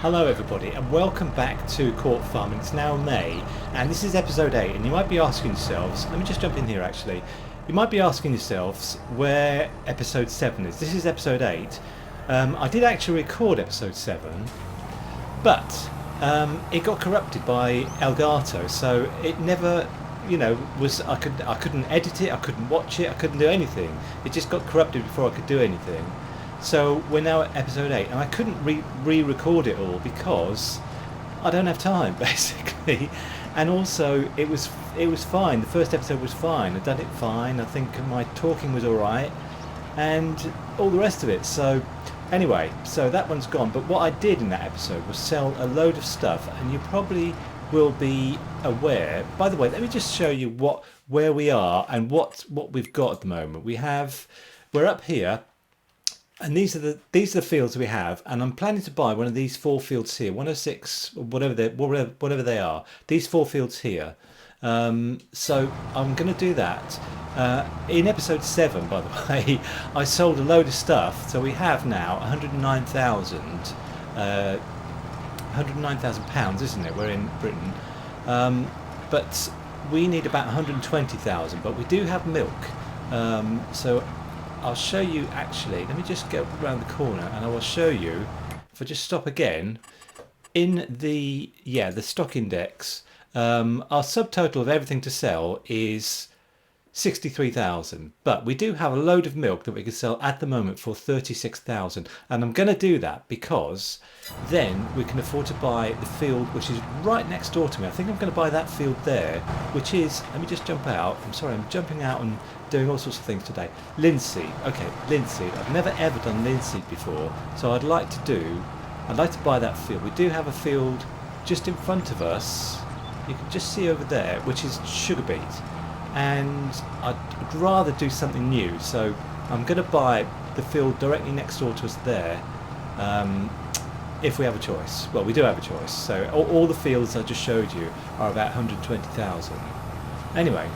Hello everybody and welcome back to Court Farm. It's now May and this is episode 8, and you might be asking yourselves, let me just jump in here actually, you might be asking yourselves where episode 7 is. This is episode 8. I did actually record episode 7, but it got corrupted by Elgato, so it never was, I couldn't edit it, I couldn't watch it, I couldn't do anything. It just got corrupted before I could do anything. So we're now at episode 8 and I couldn't re-record it all because I don't have time basically, and also it was fine. The first episode was fine, I'd done it fine, I think my talking was alright and all the rest of it. So anyway, so that one's gone, but what I did in that episode was sell a load of stuff, and you probably will be aware. By the way, let me just show you where we are and what we've got at the moment. We're up here. And these are the fields we have, and I'm planning to buy one of these 4 fields here, 106, whatever they are. These 4 fields here. So I'm going to do that. In episode 7, by the way, I sold a load of stuff, so we have now 109,000 pounds, isn't it? We're in Britain, but we need about 120,000. But we do have milk, so I'll show you actually. Let me just go around the corner and I will show you. If I just stop again, in the stock index, our subtotal of everything to sell is 63,000, but we do have a load of milk that we can sell at the moment for 36,000, and I'm going to do that because then we can afford to buy the field which is right next door to me. I think I'm going to buy that field there, which is, let me just jump out, I'm sorry, I'm jumping out and doing all sorts of things today. Linseed. Okay, linseed. I've never ever done linseed before, so I'd like to buy that field. We do have a field just in front of us, you can just see over there, which is sugar beet, and I'd rather do something new, so I'm going to buy the field directly next door to us there, if we have a choice. Well, we do have a choice. So all the fields I just showed you are about 120,000. Anyway,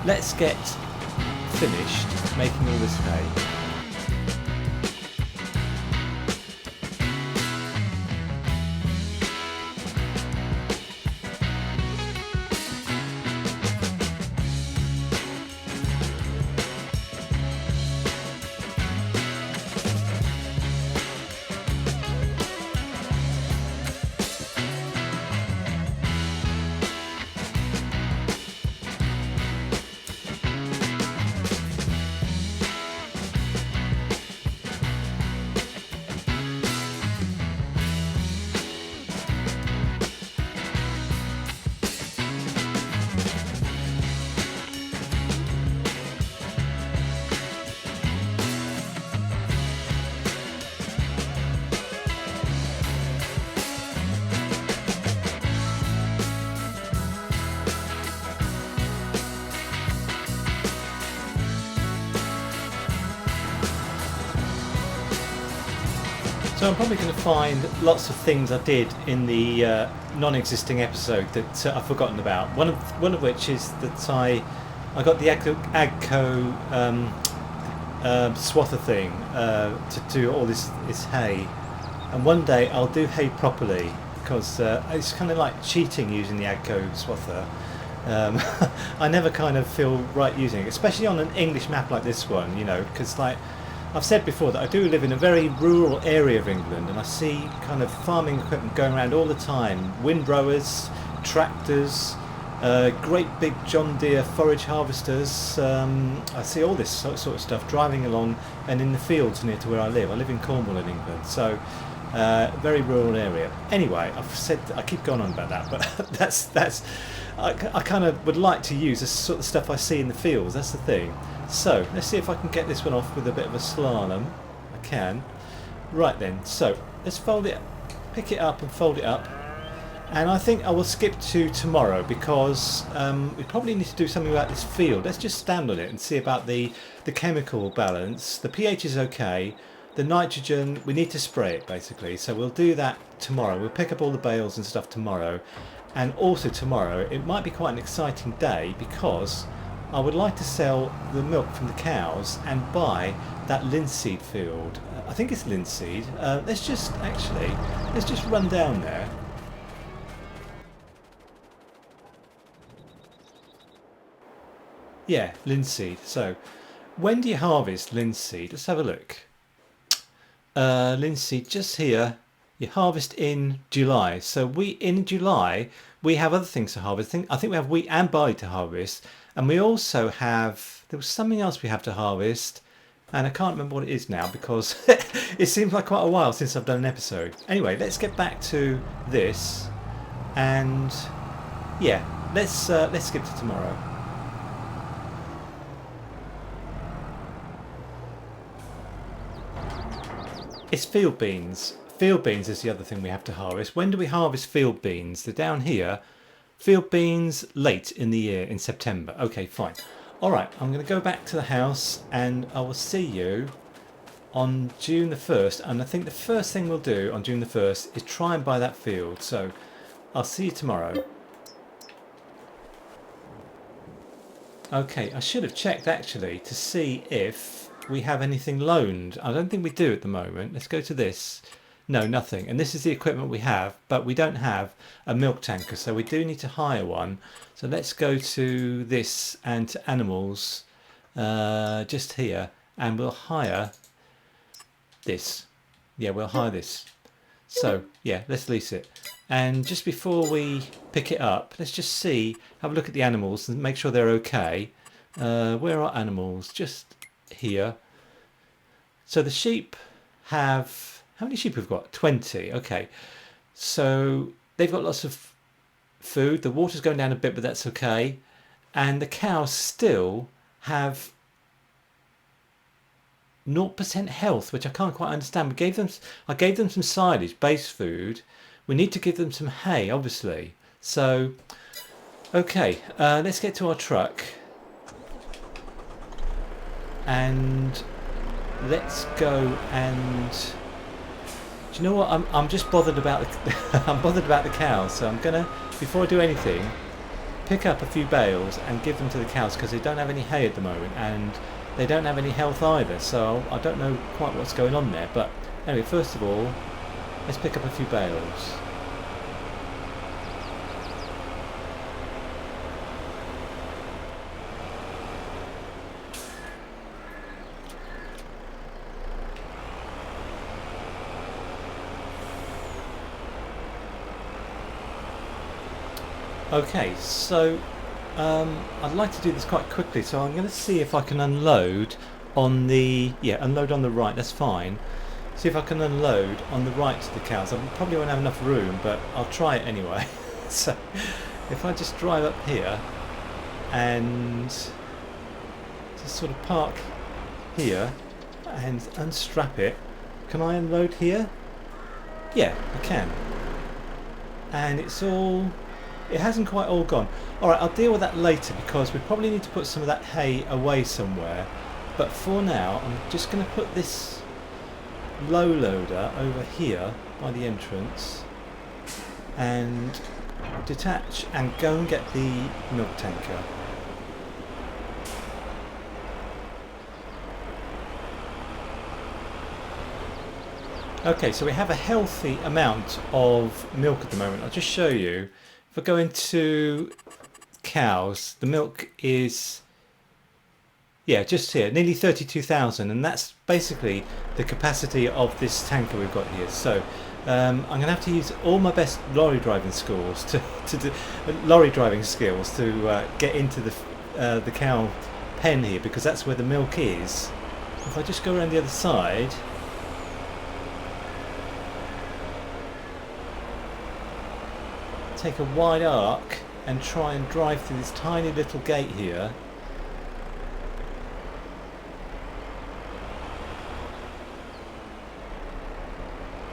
let's get finished making all this hay. So I'm probably going to find lots of things I did in the non-existing episode that I've forgotten about. One of which is that I got the Agco swather thing to do all this hay, and one day I'll do hay properly because it's kind of like cheating using the Agco swather. I never kind of feel right using it, especially on an English map like this one, because like I've said before that I do live in a very rural area of England, and I see kind of farming equipment going around all the time. Windrowers, tractors, great big John Deere forage harvesters. I see all this sort of stuff driving along and in the fields near to where I live. I live in Cornwall in England, so very rural area. Anyway, I keep going on about that, but I kind of would like to use the sort of stuff I see in the fields. That's the thing. So let's see if I can get this one off with a bit of a slalom. I can. Right then, so let's pick it up and fold it up, and I think I will skip to tomorrow because we probably need to do something about this field. Let's just stand on it and see about the chemical balance. The pH is okay. The nitrogen, we need to spray it basically, so we'll do that tomorrow. We'll pick up all the bales and stuff tomorrow, and also tomorrow it might be quite an exciting day because I would like to sell the milk from the cows and buy that linseed field. I think it's linseed. Let's just actually, let's just run down there. Yeah, linseed. So, when do you harvest linseed? Let's have a look. Linseed just here. You harvest in July. So in July we have other things to harvest. I think we have wheat and barley to harvest, and we also have, there was something else we have to harvest, and I can't remember what it is now because it seems like quite a while since I've done an episode. Anyway, let's get back to this, and yeah, let's skip to tomorrow. It's field beans. Field beans is the other thing we have to harvest. When do we harvest field beans? They're down here. Field beans late in the year, in September. Okay, fine. All right, I'm going to go back to the house and I will see you on June the 1st. And I think the first thing we'll do on June the 1st is try and buy that field. So I'll see you tomorrow. Okay, I should have checked actually to see if we have anything loaned. I don't think we do at the moment. Let's go to this. No, nothing. And this is the equipment we have, but we don't have a milk tanker, so we do need to hire one. So let's go to this and to animals, just here, and we'll hire this. Yeah, we'll hire this. So yeah, let's lease it. And just before we pick it up, let's just see, have a look at the animals and make sure they're okay. Where are animals? Just here. So the sheep have, how many sheep we've got? 20. Okay, so they've got lots of food. The water's going down a bit, but that's okay. And the cows still have 0% health, which I can't quite understand. I gave them some silage, base food. We need to give them some hay, obviously. So okay, let's get to our truck and let's go. And do you know what, I'm just bothered about the I'm bothered about the cows, so I'm gonna, before I do anything, pick up a few bales and give them to the cows because they don't have any hay at the moment and they don't have any health either, so I don't know quite what's going on there. But anyway, first of all, let's pick up a few bales. Okay, so I'd like to do this quite quickly, so I'm going to see if I can unload on the, unload on the right, that's fine. See if I can unload on the right to the cows. I probably won't have enough room, but I'll try it anyway. So if I just drive up here and just sort of park here and unstrap it, can I unload here? Yeah, I can. And it's all, it hasn't quite all gone. Alright, I'll deal with that later because we probably need to put some of that hay away somewhere. But for now, I'm just going to put this low loader over here by the entrance and detach and go and get the milk tanker. Okay, so we have a healthy amount of milk at the moment. I'll just show you. If I go into cows, the milk is, just here, nearly 32,000, and that's basically the capacity of this tanker we've got here. So I'm going to have to use all my best lorry driving skills to get into the cow pen here, because that's where the milk is. If I just go around the other side, take a wide arc and try and drive through this tiny little gate here.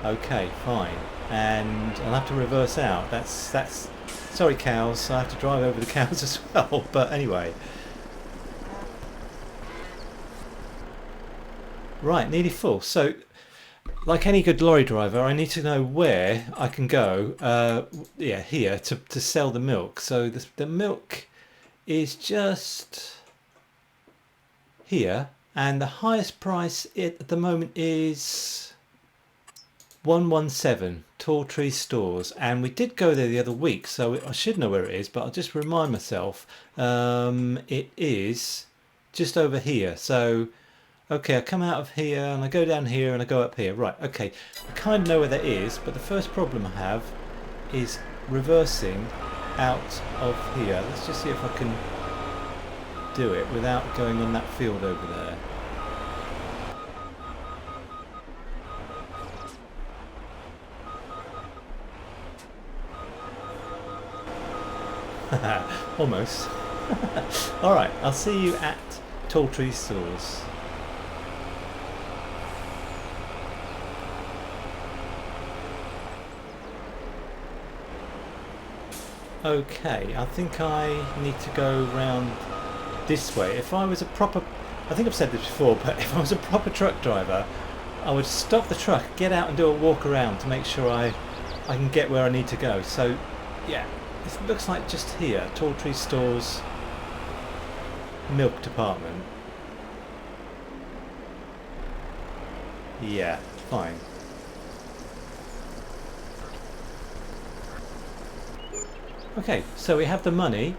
Okay, fine. And I'll have to reverse out. That's sorry cows, I have to drive over the cows as well, but anyway. Right, nearly full. So like any good lorry driver, I need to know where I can go, here, to sell the milk. So the milk is just here, and the highest price at the moment is 117. Tall Tree Stores, and we did go there the other week, so I should know where it is, but I'll just remind myself. It is just over here. So, okay, I come out of here and I go down here and I go up here. Right, okay, I kind of know where that is, but the first problem I have is reversing out of here. Let's just see if I can do it without going on that field over there. Almost. Alright, I'll see you at Tall Tree Stores. Okay, I think I need to go round this way. If I was a proper... I think I've said this before, but if I was a proper truck driver, I would stop the truck, get out and do a walk around to make sure I can get where I need to go. So, yeah, it looks like just here, Tall Tree Stores milk department. Yeah, fine. Okay, so we have the money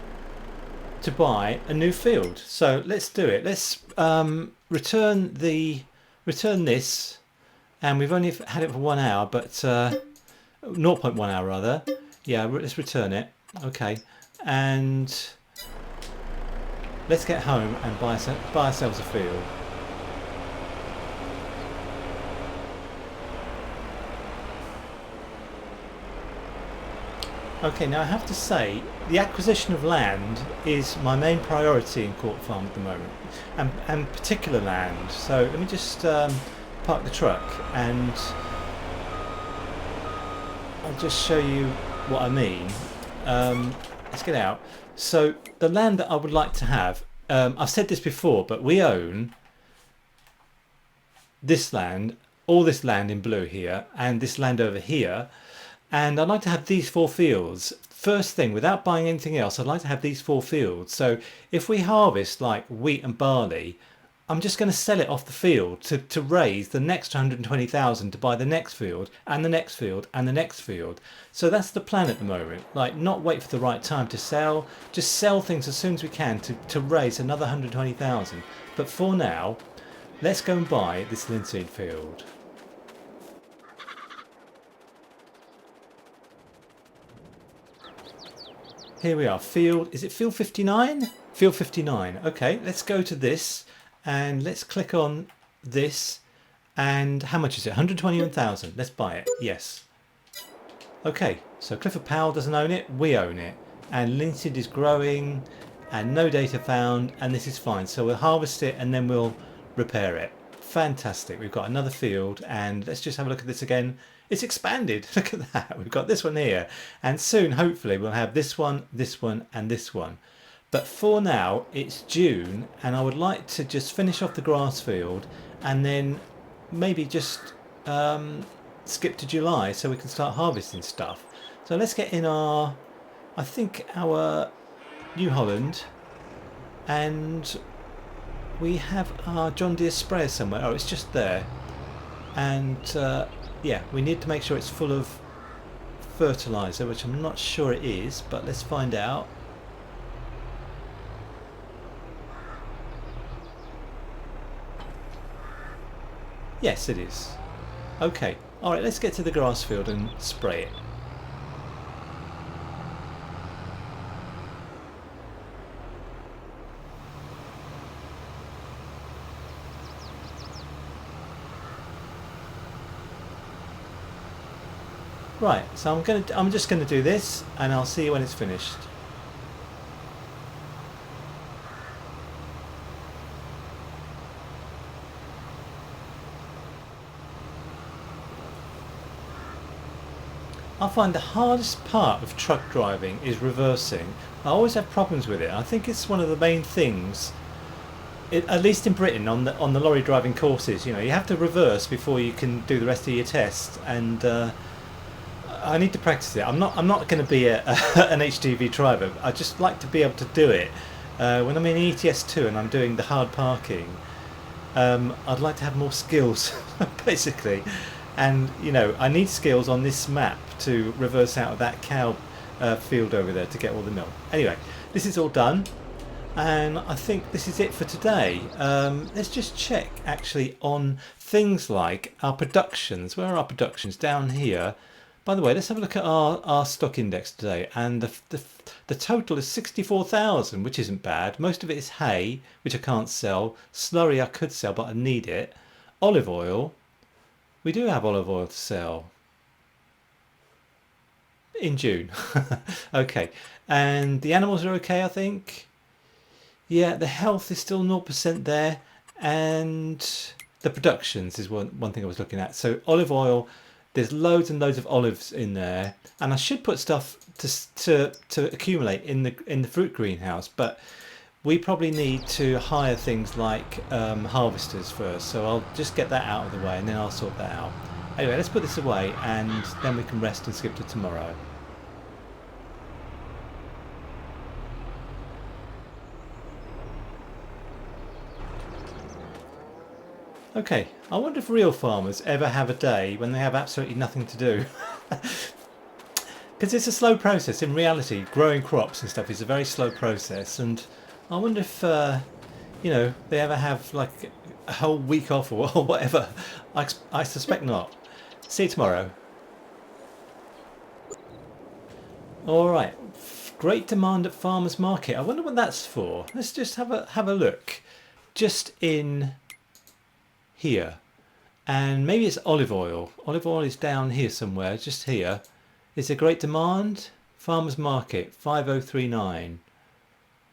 to buy a new field. So let's do it. Let's return this, and we've only had it for 1 hour, but 0.1 hour rather. Yeah, let's return it. Okay, and let's get home and buy ourselves a field. Okay, now I have to say, the acquisition of land is my main priority in Court Farm at the moment, and particular land. So let me just park the truck and I'll just show you what I mean. Let's get out. So the land that I would like to have, I've said this before, but we own this land, all this land in blue here, and this land over here. And I'd like to have these 4 fields. First thing, without buying anything else, I'd like to have these 4 fields. So if we harvest like wheat and barley, I'm just going to sell it off the field to raise the next 120,000 to buy the next field and the next field and the next field. So that's the plan at the moment. Like, not wait for the right time to sell, just sell things as soon as we can to raise another 120,000. But for now, let's go and buy this linseed field. Here we are, field, is it field 59? Field 59, okay, let's go to this and let's click on this, and how much is it? 121,000, let's buy it, yes. Okay, so Clifford Powell doesn't own it, we own it, and linseed is growing and no data found, and this is fine. So we'll harvest it and then we'll repair it. Fantastic, we've got another field, and let's just have a look at this again. It's expanded. Look at that. We've got this one here, and soon hopefully we'll have this one, and this one. But for now it's June, and I would like to just finish off the grass field and then maybe just skip to July so we can start harvesting stuff. So let's get in our, I think our New Holland, and we have our John Deere sprayer somewhere. Oh, it's just there. And yeah, we need to make sure it's full of fertilizer, which I'm not sure it is, but let's find out. Yes, it is. Okay, alright, let's get to the grass field and spray it. Right, so I'm just gonna do this, and I'll see you when it's finished. I find the hardest part of truck driving is reversing. I always have problems with it. I think it's one of the main things, at least in Britain, on the lorry driving courses. You know, you have to reverse before you can do the rest of your test, and I need to practice it. I'm not going to be an HGV driver. I just like to be able to do it. When I'm in ETS2 and I'm doing the hard parking, I'd like to have more skills, basically. And you know, I need skills on this map to reverse out of that cow field over there to get all the milk. Anyway, this is all done, and I think this is it for today. Let's just check actually on things like our productions. Where are our productions? Down here. By the way, let's have a look at our stock index today, and the total is 64,000, which isn't bad. Most of it is hay, which I can't sell. Slurry I could sell, but I need it. Olive oil. We do have olive oil to sell in June. Okay, and the animals are okay, I think. Yeah, the health is still 0% there, and the productions is one thing I was looking at. So olive oil, there's loads and loads of olives in there, and I should put stuff to accumulate in the fruit greenhouse, but we probably need to hire things like harvesters first, so I'll just get that out of the way and then I'll sort that out. Anyway, let's put this away and then we can rest and skip to tomorrow. Okay, I wonder if real farmers ever have a day when they have absolutely nothing to do. Because it's a slow process. In reality, growing crops and stuff is a very slow process, and I wonder if you know, they ever have like a whole week off or whatever. I suspect not. See you tomorrow. All right. Great demand at farmers market. I wonder what that's for. Let's just have a look. Just in here, and maybe it's olive oil. Olive oil is down here somewhere. Just here. Is there great demand? Farmers market 5039.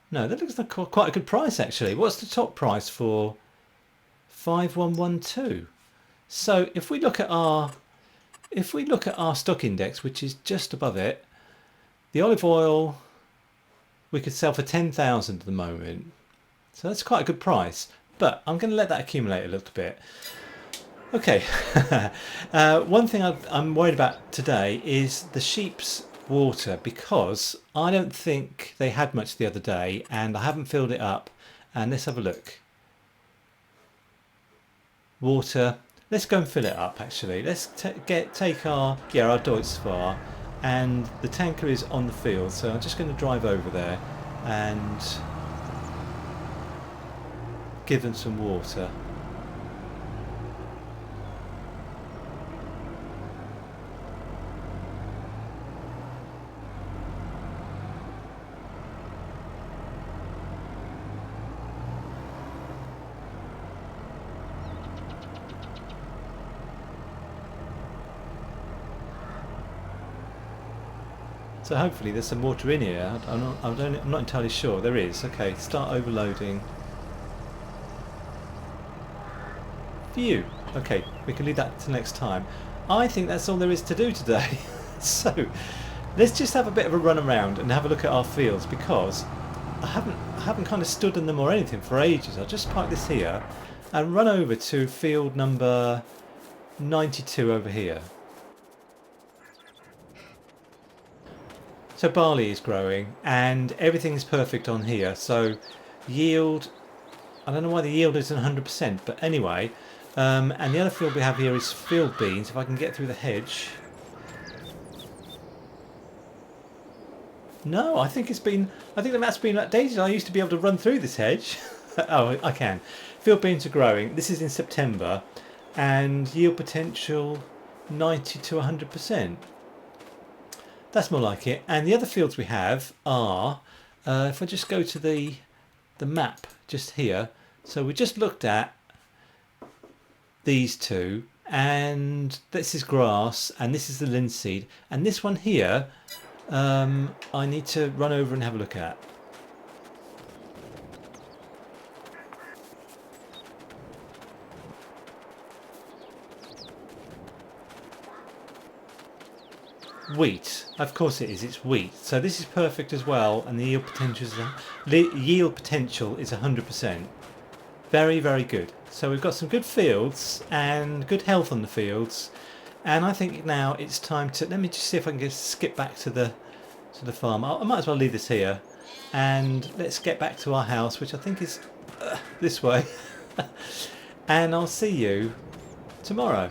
No, that looks like quite a good price actually. What's the top price for 5112? So if we look at our stock index, which is just above it, the olive oil we could sell for 10,000 at the moment. So that's quite a good price. But I'm going to let that accumulate a little bit. Okay. One thing I'm worried about today is the sheep's water, because I don't think they had much the other day and I haven't filled it up. And let's have a look. Water. Let's go and fill it up actually. Let's take our Deutz Fahr, and the tanker is on the field, so I'm just going to drive over there and give them some water. So hopefully there's some water in here. I'm not entirely sure. There is. Okay, start overloading. Phew. Okay, we can leave that to next time. I think that's all there is to do today. So let's just have a bit of a run around and have a look at our fields, because I haven't kind of stood in them or anything for ages. I'll just park this here and run over to field number 92 over here. So barley is growing and everything is perfect on here. So yield, I don't know why the yield isn't 100%, but anyway. And the other field we have here is field beans. If I can get through the hedge. No, I think the map's been outdated. I used to be able to run through this hedge. Oh, I can. Field beans are growing. This is in September, and yield potential 90 to 100%. That's more like it. And the other fields we have are, if I just go to the map just here. So we just looked at these two, and this is grass, and this is the linseed, and this one here I need to run over and have a look at. Wheat, of course it is. It's wheat. So this is perfect as well, and the yield potential is 100%. Very, very good. So we've got some good fields and good health on the fields, and I think now it's time to, let me just see if I can just skip back to the farm. I might as well leave this here, and let's get back to our house, which I think is this way. And I'll see you tomorrow.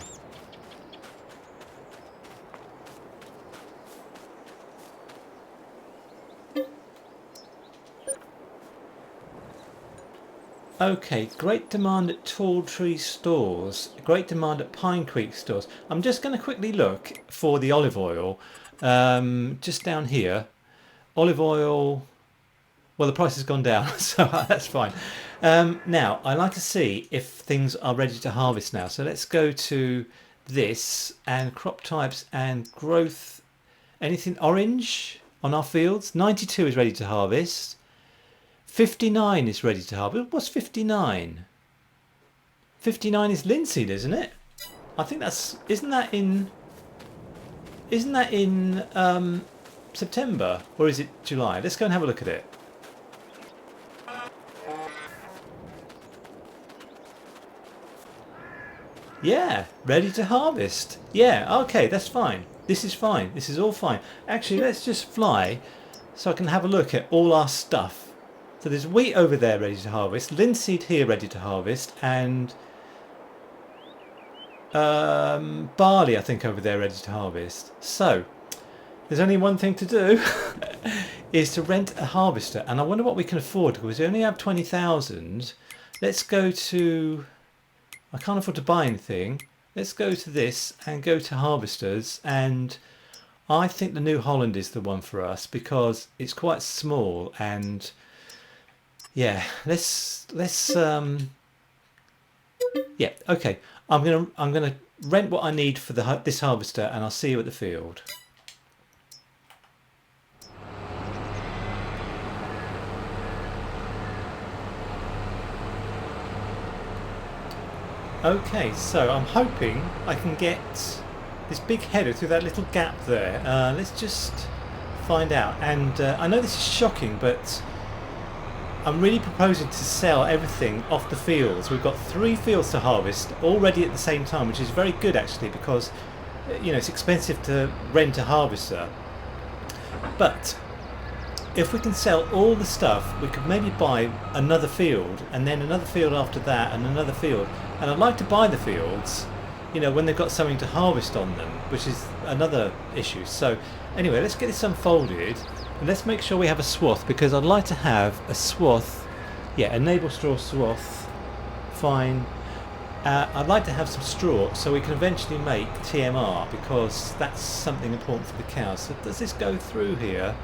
Okay, great demand at Tall Tree stores, great demand at Pine Creek stores. I'm just going to quickly look for the olive oil, just down here. Olive oil, well, the price has gone down, so that's fine. Now, I like to see if things are ready to harvest now. So let's go to this and crop types and growth. Anything orange on our fields? 92 is ready to harvest. 59 is ready to harvest. What's 59? 59 is linseed, isn't it? I think that's... Isn't that in September? Or is it July? Let's go and have a look at it. Yeah, ready to harvest. Yeah, okay, that's fine. This is fine. This is all fine. Actually, let's just fly so I can have a look at all our stuff. So there's wheat over there ready to harvest, linseed here ready to harvest, and barley I think over there ready to harvest. So there's only one thing to do is to rent a harvester, and I wonder what we can afford because we only have 20,000. Let's go to... I can't afford to buy anything. Let's go to this and go to harvesters, and I think the New Holland is the one for us because it's quite small. And yeah, let's yeah, okay, I'm gonna rent what I need for this harvester, and I'll see you at the field. Okay, so I'm hoping I can get this big header through that little gap there. Let's just find out. And I know this is shocking, but I'm really proposing to sell everything off the fields. We've got 3 fields to harvest already at the same time, which is very good actually, because you know it's expensive to rent a harvester. But if we can sell all the stuff, we could maybe buy another field, and then another field after that, and another field. And I'd like to buy the fields, you know, when they've got something to harvest on them, which is another issue. So anyway, let's get this unfolded, and let's make sure we have a swath, because I'd like to have a swath, yeah, a navel straw swath, fine. I'd like to have some straw so we can eventually make TMR, because that's something important for the cows. So does this go through here?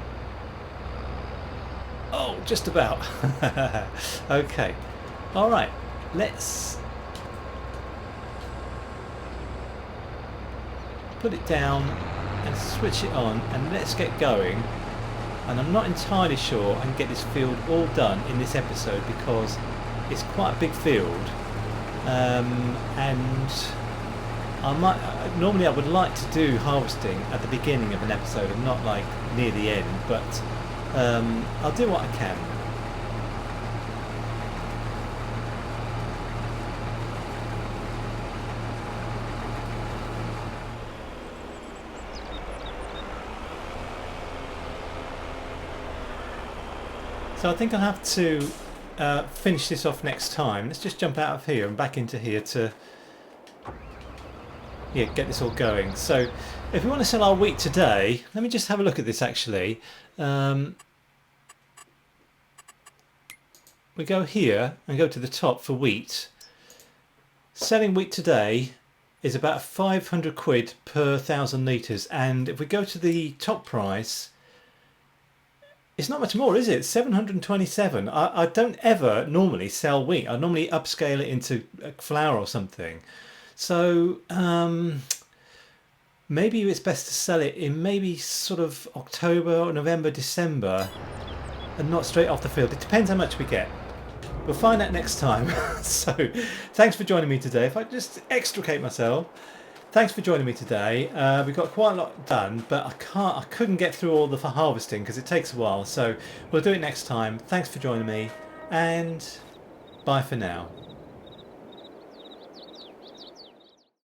Oh, just about. Okay. All right. Let's put it down and switch it on, and let's get going. And I'm not entirely sure I can get this field all done in this episode because it's quite a big field. And I might normally I would like to do harvesting at the beginning of an episode and not like near the end, but I'll do what I can. So I think I'll have to finish this off next time. Let's just jump out of here and back into here to get this all going. So if we want to sell our wheat today, let me just have a look at this actually. We go here and go to the top for wheat. Selling wheat today is about 500 quid per 1,000 litres, and if we go to the top price, it's not much more, is it? 727. I don't ever normally sell wheat. I normally upscale it into flour or something. So maybe it's best to sell it in maybe sort of October or November, December, and not straight off the field. It depends how much we get. We'll find out next time. So thanks for joining me today. If I just extricate myself. Thanks for joining me today. We've got quite a lot done, but I couldn't get through all the harvesting because it takes a while. So we'll do it next time. Thanks for joining me, and bye for now.